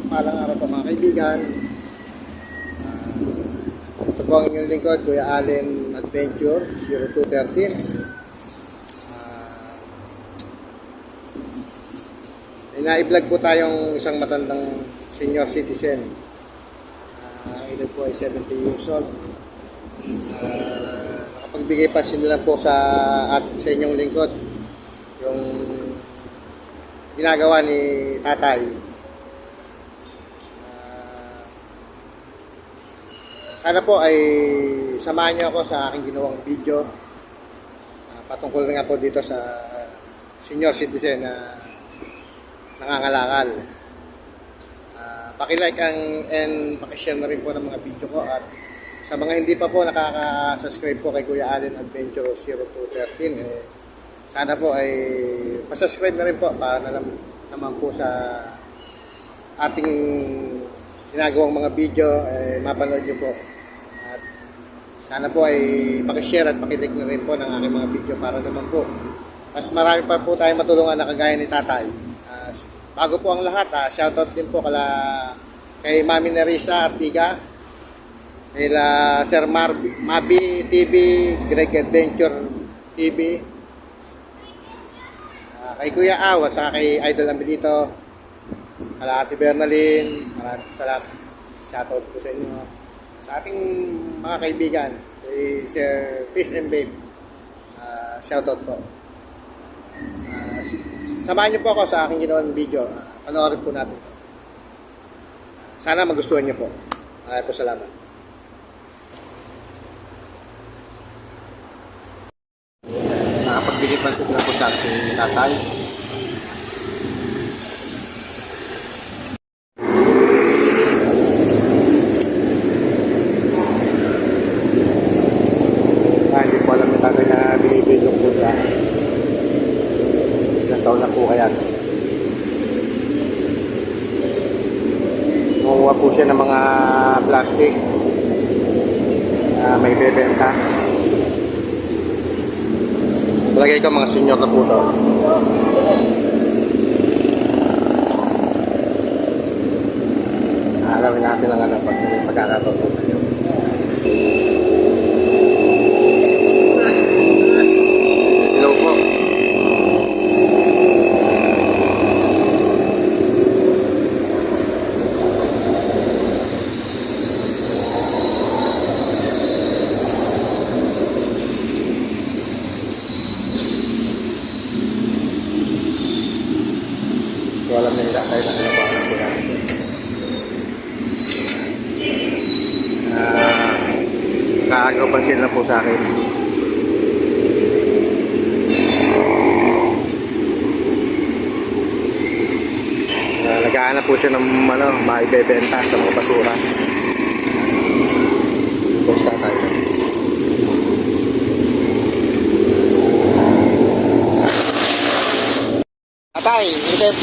Palang araw po mga kaibigan. Ito po ang inyong lingkod, Kuya Allen Adventure 0213. Na-vlog po tayong isang matandang senior citizen. Ang edad po ay 70 years old. Nakapagbigay pa sila po sa inyong lingkod yung ginagawa ni tatay. Sana po ay samahan niyo ako sa aking ginawang video patungkol na nga po dito sa senior citizen na nangangalakal. Paki-like and paki-share na rin po ng mga video ko, at sa mga hindi pa po nakaka-subscribe po kay Kuya Allen Adventure 0213, sana po ay pasubscribe na rin po para naman po sa ating ginagawang mga video mapanood nyo po. At sana po ay paki-share at paki-like na rin po ng aking mga video para naman po mas marami pa po tayong matulungan na kagaya ni tatay. Bago po ang lahat, shoutout din po kay Mami Nerissa Artiga, kay Sir Mabi TV, Greg Adventure TV, kay Kuya Aw at saka kay Idol Ambelito, kala Ate Bernalyn. Maraming salamat, shoutout po sa inyo. Sa ating mga kaibigan, kay Sir Peace and Babe, shoutout po. Samahan niyo po ako sa aking ginawang video. Panoorin po natin. Sana magustuhan niyo po. Maraming po salamat. Nakapagbigay pa sila po sa aking tatay. Hindi po alam ni tatay na binibidyo po siya. Isang taon na po kaya. Nanguha po siya ng mga plastic may bebenta. Palagay ko mga senior na po ito. Alamin natin ang pagkakataon po tayo. Silaw po. Alam nila tayo na pinabahan po natin. Nakakagapansin na po sa akin. Naghahanap po siya ng maibebenta sa mga basura. Posta tayo. Tay,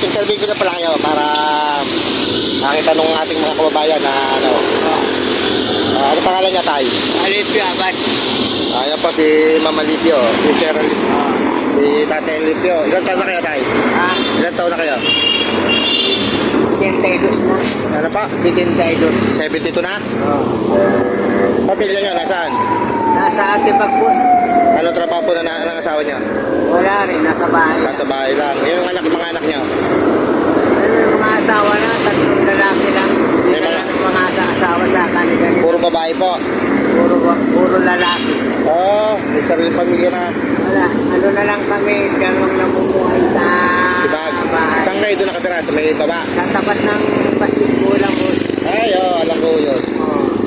interview ko na pala kayo para makita nung ating mga kababayan na ano pangalan niya, Tay? Alipio Abad. Ayan po si Mama Lipio, si Sir Lipio, si Tatay Lipio. Ilan taon na kayo, Tay? Ha? Ilan taon na kayo? 72 na. Ano pa? 72. 72 na? Oo. Pamilya niya, nasaan? Nasa Atibag Bus. Ano trabaho po ng asawa niya? Wala rin, nasa bahay. Nasa bahay lang. Yun ang mga anak niya. Ano yung mga asawa na, tatlong lalaki lang. May Mga asawa sa kanila. puro babae po. Puro lalaki. May sarili pamilya na. Wala, ano na lang kami, dalawang namumuhay sa Diba? bahay. Saan kayo doon nakatira? Sa may baba? Sa tapat ng basketball mo. Ay, alam ko yun. Oo.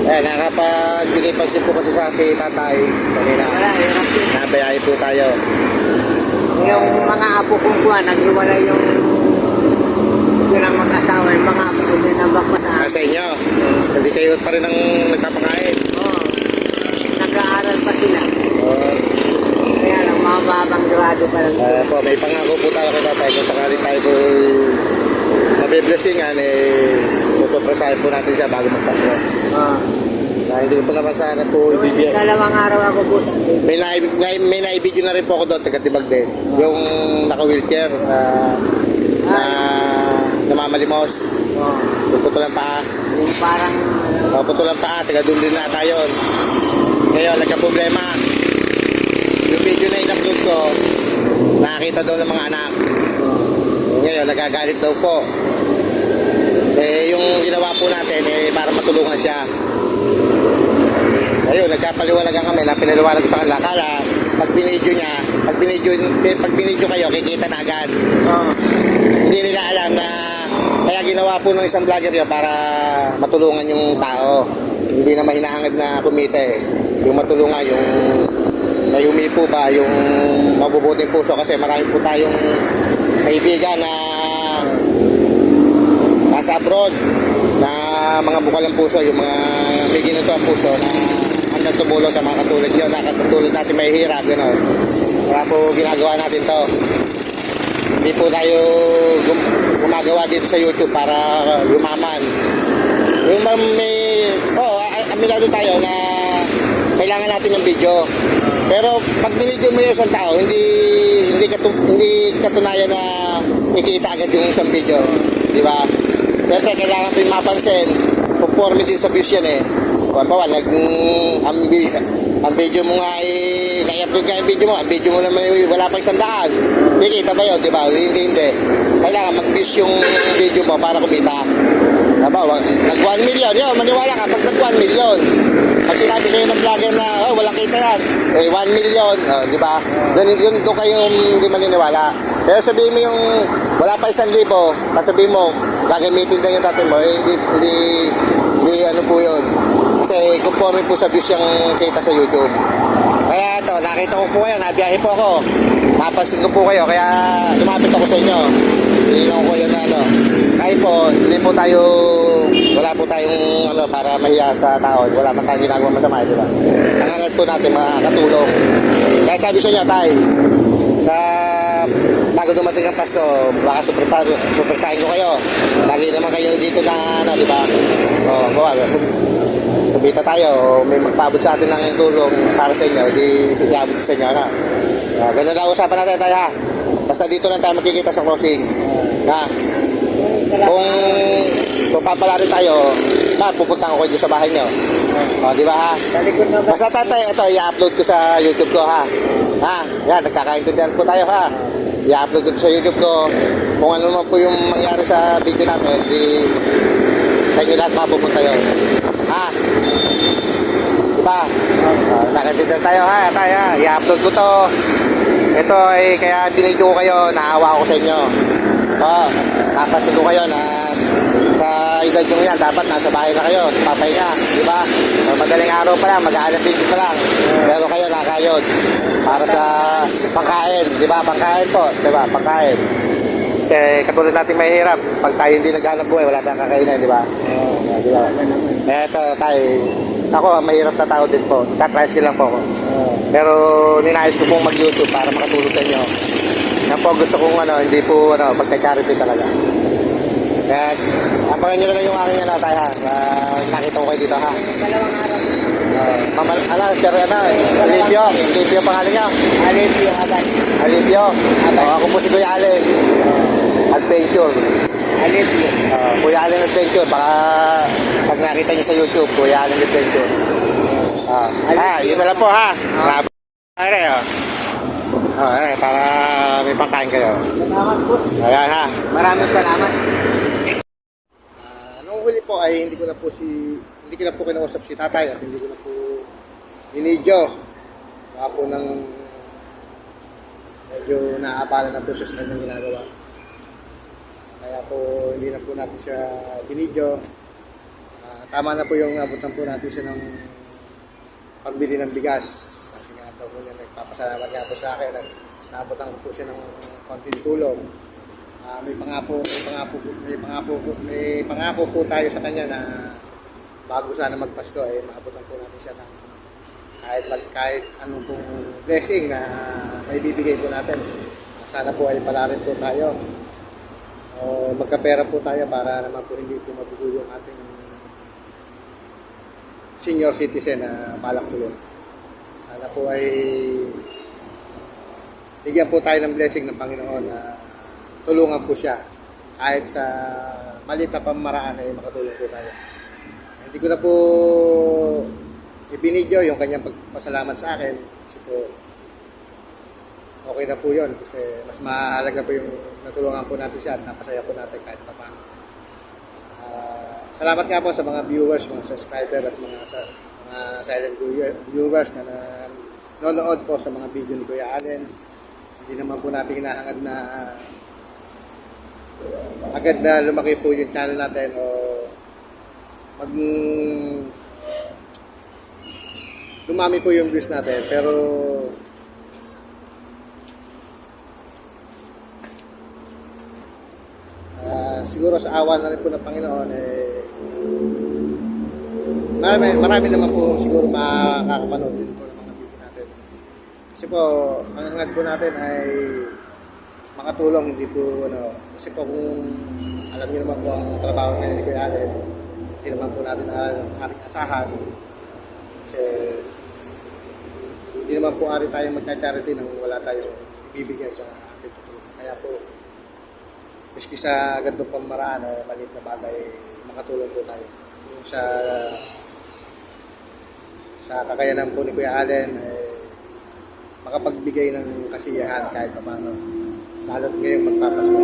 Nakapagbigay pansin po kasi sa si tatay. Kanina, Wala, hirap yun. nabayahe po tayo. Yung mga apo kong kuha, nag-iwalay yung mag-asawa, yung mga apo ko din ang bakpa sa akin. Sa inyo, hindi kayo pa rin ang nagpapakain. Oo. Nag-aaral pa sila. Kaya lang, mababang grado pa lang. May pangako po tayo kay tatay kung sakali tayo po mabiblessingan, susupresahin po natin siya bago magpasko. Hindi ko po naman sana po ibibigay. Dalawang araw ako po. May naibigyo na rin po ako doon, taga-Tibag din. Yung naka-wheelchair na Malimos. Oh, Yung putulang paa. yung parang, Putulang paa, taga doon din na tayo. Ngayon, nagka-problema. Yung video na in-upload ko, nakakita daw ng mga anak. Ngayon, nagagalit daw po. Yung ginawa po natin, para matulungan siya. Ayun, nagkapaliwalagan kami na pinaliwanag ko sa kanila. Kala, pag binidyo kayo, kikita na agad. oh, Hindi nila alam na kaya ginawa po ng isang vlogger yun para matulungan yung tao. Hindi na mahinahangad na kumita eh. Yung matulungan, yung may humipo ba, yung mabubuting puso. Kasi marami po tayong kaibigan na nasa abroad na mga bukalang puso, yung mga may ginito ang puso na hanggang tumulong sa mga katulad nyo, na katulad natin may hirap, gano'n. Kaya po ginagawa natin to. Hindi po tayo gumagawa dito sa YouTube para yumaman. Yung aminado tayo na kailangan natin ng video. Pero pag binidyo mo yung isang tao, hindi katunayan na ikita agad yung isang video. Di ba? Siyempre, kailangan din mapansin. Conforme din sa views yan eh. Ang video mo nga na-upload nga yung video mo. Ang video mo naman wala pang 100. Kikita ba yun? Di ba? Hindi. Kailangan mag-views yung video mo para kumita. Diba? Nag 1 million. Yo, maniwala ka pag nag 1 million. Pag sinabi sa'yo ng vlogger na, walang kita yan. 1 million. Di ba? Doon kayo hindi maniniwala. Pero sabihin mo yung wala pa 1,000, sabihin mo, gagamitin lang yung tatay mo, hindi ano po yun. Kasi conforme po sa views yung kita sa YouTube. Kaya ito, nakita ko po kayo, nabiyahe po ako. Napansin ko po kayo, kaya lumapit ako sa inyo. Hindi ko kayo na ano. Kahit po, wala po tayong para mahiya sa tao. Wala man tayong ginagawa masama, di ba? Nangangat po natin makakatulong. Kaya sabi sa inyo, tay, bago dumating ang Pasko, baka super-sahin ko kayo. Lagi naman kayo dito na, di ba? Kumita tayo, may magpabot sa atin ng tulong para sa inyo, di iabot sa inyo, ganun lang usapan natin tayo, ha? Basta dito lang tayo magkikita sa crossing, ha? Kung papala rin tayo, pupunta ko kayo sa bahay nyo. Di ba, ha? Basta tatay, ito, i-upload ko sa YouTube ko, ha? Yan, nagkakaintindihan po tayo, ha? I-upload ko sa YouTube ko. Kung ano naman po yung mangyari sa video natin, sa inyo lahat mapupunta yun. Ha? Diba? Nakatindan tayo, ha? I-upload ko to. Ito ay kaya binidyo ko kayo, naawa ko sa inyo. Napasin ko kayo na sa edad nyo yan, dapat nasa bahay na kayo, papahinga, di ba? Madaling araw pa lang, mag-aalas 20 pa lang. Pero kayo nakayod para sa pangkain, di ba? Pangkain po, di ba? Pangkain. Kasi katulad natin mahirap, pag tayo hindi naghanap buhay, wala tayong kakainan, di ba? Di ba? Ito tayo, ako mahirap na tao din po, tatricycle lang po ako. Pero ninayos ko pong mag-YouTube para makatulong sa inyo. Yan po gusto kong hindi po pagka-charity talaga. Kaya abangan nyo na lang yung aking tayo, ha. Nakita ko kayo dito, ha. Sir, Alipio pangalan niya. Alipio. Ako po si Kuya Allen. Adventure. Kuya Allen Adventure. Baka pag nakita niyo sa YouTube, Kuya Allen Adventure. Yun na lang po, ha. Para may pangkain kayo. Salamat, boss. Ayan, ha. Maraming salamat. Nung huli po ay hindi ko na po kinausap si tatay at hindi ko na po binidyo. Baka po nang medyo naabala na po siya sa kanyang ginagawa. Kaya po hindi na po natin siya binidyo. Tama na po yung abutan po natin siya ng pagbili ng bigas. Kasi nga daw po niya nagpapasalamat nga po sa akin. Naabutan ko po siya ng konting tulong. May pangako po tayo sa kanya na bago sana magpasko ay maabutan po natin siya ng kahit anong pong blessing na may bibigay po natin. Sana po ay palarin po tayo. Magkapera po tayo para naman po hindi po mabugulo yung ating senior citizen na balak tulong. Sana po ay bigyan po tayo ng blessing ng Panginoon na tulungan po siya kahit sa maliit na pamaraan ay makatulong po tayo. Hindi ko na po ibinidyo yung kanyang pagpasalamat sa akin kasi po okay na po yun kasi mas mahalaga po yung natulungan po natin siya at napasaya po natin kahit pa paano. Salamat nga po sa mga viewers, mga subscriber at mga silent viewers na nanonood po sa mga video ni Kuya Allen. Hindi naman po natin hinahangad na agad na lumaki po yung channel natin o dumami po yung views natin, pero siguro sa awa na rin po ng Panginoon marami naman po siguro makakapanood din po ng mga video natin. Kasi po ang hangad po natin ay makatulong, hindi po kasi po kung alam niyo naman po ang trabaho ngayon ni Kuya Allen, hindi naman po natin aring asahan kasi hindi naman po ari tayong magka-charity nang wala tayong ibibigay sa ating tutulong. Kaya po miski sa ganitong pamaraan o maliit na bagay, makatulong po tayo. Yung sa kakayanan po ni Kuya Allen makapagbigay ng kasiyahan kahit paano, lalo't ngayong magpapasko.